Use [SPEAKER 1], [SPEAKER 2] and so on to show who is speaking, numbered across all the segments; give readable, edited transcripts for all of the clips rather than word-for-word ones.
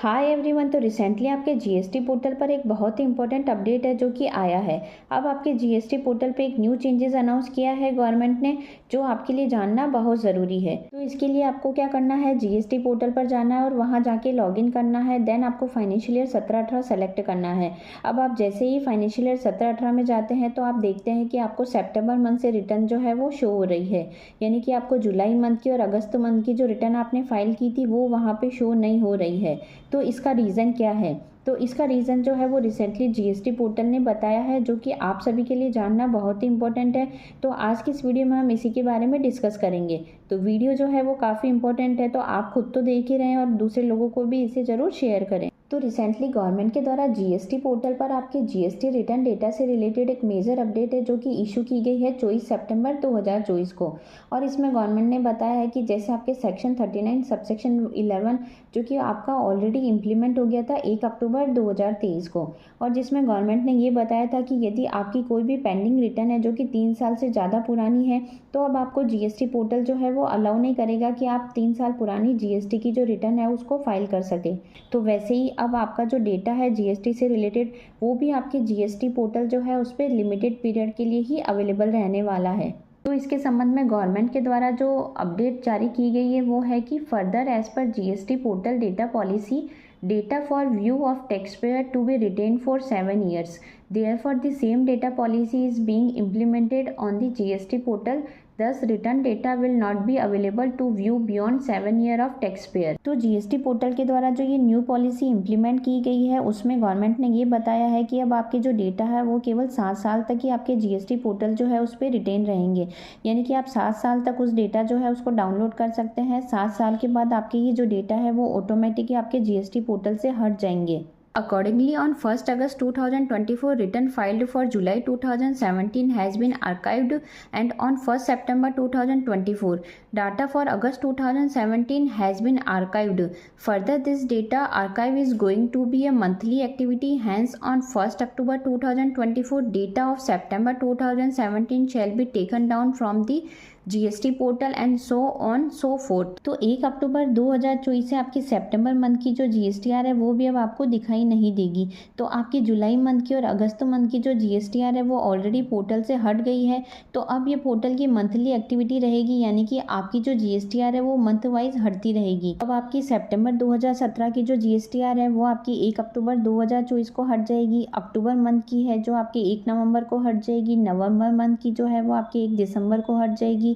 [SPEAKER 1] Hi everyone. तो recently आपके GST portal पर एक बहुत ही इंपॉर्टेंट अपडेट है जो कि आया है। अब आपके जीएसटी पोर्टल पे एक न्यू चेंजेस अनाउंस किया है गवर्नमेंट ने, जो आपके लिए जानना बहुत ज़रूरी है। तो इसके लिए आपको क्या करना है, जीएसटी पोर्टल पर जाना है और वहां जाके लॉगिन करना है। देन आपको फाइनेंशियल ईयर 17-18 सेलेक्ट करना है। अब आप जैसे ही फाइनेंशियल ईयर 17-18 में जाते हैं तो आप देखते हैं कि आपको सितंबर मंथ से रिटर्न जो है वो शो हो रही है, यानी कि आपको जुलाई मंथ की और अगस्त मंथ की जो रिटर्न आपने फाइल की थी वो वहाँ पे शो नहीं हो रही है। तो इसका रीज़न क्या है? तो इसका रीज़न जो है वो रिसेंटली जीएसटी पोर्टल ने बताया है, जो कि आप सभी के लिए जानना बहुत ही इंपॉर्टेंट है। तो आज की इस वीडियो में हम इसी के बारे में डिस्कस करेंगे। तो वीडियो जो है वो काफ़ी इंपॉर्टेंट है, तो आप खुद तो देख ही रहे हैं और दूसरे लोगों को भी इसे ज़रूर शेयर करें। तो रिसेंटली गवर्नमेंट के द्वारा जीएसटी पोर्टल पर आपके जीएसटी रिटर्न डेटा से रिलेटेड एक मेजर अपडेट है जो कि इशू की गई है 24 सितंबर 2024 को। और इसमें गवर्नमेंट ने बताया है कि जैसे आपके सेक्शन 39 सबसेक्शन 11 जो कि आपका ऑलरेडी इम्प्लीमेंट हो गया था 1 अक्टूबर 2023 को, और जिसमें गवर्नमेंट ने ये बताया था कि यदि आपकी कोई भी पेंडिंग रिटर्न है जो कि 3 साल से ज़्यादा पुरानी है तो अब आपको जीएसटी पोर्टल जो है वो अलाउ नहीं करेगा कि आप 3 साल पुरानी जीएसटी की जो रिटर्न है उसको फाइल कर सके। तो वैसे ही अब आपका जो डेटा है जीएसटी से रिलेटेड वो भी आपके जीएसटी पोर्टल जो है उस पर लिमिटेड पीरियड के लिए ही अवेलेबल रहने वाला है। तो इसके संबंध में गवर्नमेंट के द्वारा जो अपडेट जारी की गई है वो है कि further as per GST portal data policy data for view of taxpayer to be retained for 7 years. Therefore, the same data policy is being implemented on the GST portal. Thus, return data will not be available to view beyond 7 year of taxpayer. तो GST portal के द्वारा जो ये new policy implement की गई है उसमें government ने ये बताया है कि अब आपके जो डेटा है वो केवल 7 साल तक ही आपके जीएसटी पोर्टल जो है उस पर रिटेन रहेंगे, यानी कि आप 7 साल तक उस डेटा जो है उसको डाउनलोड कर सकते हैं। 7 साल के बाद आपके ये जो डेटा है वो ऑटोमेटिकली आपके जीएसटी पोर्टल से हट जाएंगे। Accordingly, on 1st August 2024, return filed for July 2017 has been archived, and on 1st September 2024, data for August 2017 has been archived. Further, this data archive is going to be a monthly activity. Hence, on 1st October 2024, data of September 2017 shall be taken down from the GST portal and so on so fourth. तो 1 अक्टूबर 2024 से आपकी सितंबर month की जो GSTR है वो भी अब आपको दिखाई नहीं देगी। तो आपकी जुलाई मंथ की और अगस्त मंथ की जो जीएसटीआर है वो ऑलरेडी पोर्टल से हट गई है। तो अब ये पोर्टल की मंथली एक्टिविटी रहेगी, यानी कि आपकी जो जीएसटीआर है वो मंथ वाइज हटती रहेगी। अब आपकी सितंबर 2017 की जो जीएसटीआर है वो आपकी 1 अक्टूबर 2024 को हट जाएगी। अक्टूबर मंथ की है जो आपकी 1 नवंबर को हट जाएगी। नवंबर मंथ की जो है वो आपकी 1 दिसंबर को हट जाएगी।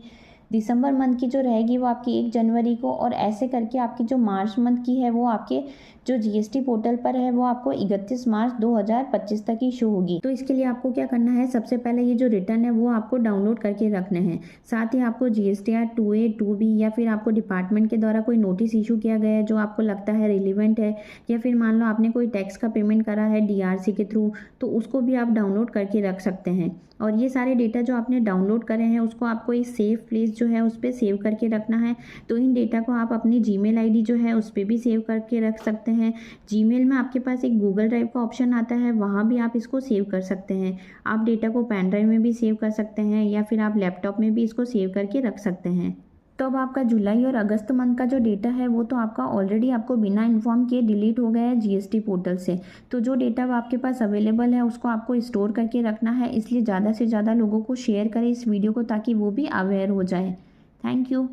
[SPEAKER 1] दिसंबर मंथ की जो रहेगी वो आपकी 1 जनवरी को, और ऐसे करके आपकी जो मार्च मंथ की है वो आपके जो जीएसटी पोर्टल पर है वो आपको 31 मार्च 2025 तक ही शो होगी। तो इसके लिए आपको क्या करना है, सबसे पहले ये जो रिटर्न है वो आपको डाउनलोड करके रखने हैं। साथ ही आपको जीएसटीआर 2A 2B या फिर आपको डिपार्टमेंट के द्वारा कोई नोटिस इशू किया गया है जो आपको लगता है रिलीवेंट है, या फिर मान लो आपने कोई टैक्स का पेमेंट करा है डीआरसी के थ्रू, तो उसको भी आप डाउनलोड करके रख सकते हैं। और ये सारे डेटा जो आपने डाउनलोड करे हैं उसको आपको एक सेफ प्लेस जो है उस पर सेव करके रखना है। तो इन डेटा को आप अपनी जीमेल आईडी जो है उस पर भी सेव करके रख सकते हैं। जीमेल में आपके पास एक गूगल ड्राइव का ऑप्शन आता है, वहाँ भी आप इसको सेव कर सकते हैं। आप डेटा को पेन ड्राइव में भी सेव कर सकते हैं या फिर आप लैपटॉप में भी इसको सेव करके रख सकते हैं। तो अब आपका जुलाई और अगस्त मंथ का जो डेटा है वो तो आपका ऑलरेडी आपको बिना इन्फॉर्म किए डिलीट हो गया है जीएसटी पोर्टल से। तो जो डेटा आपके पास अवेलेबल है उसको आपको स्टोर करके रखना है, इसलिए ज़्यादा से ज़्यादा लोगों को शेयर करें इस वीडियो को ताकि वो भी अवेयर हो जाए। Thank you.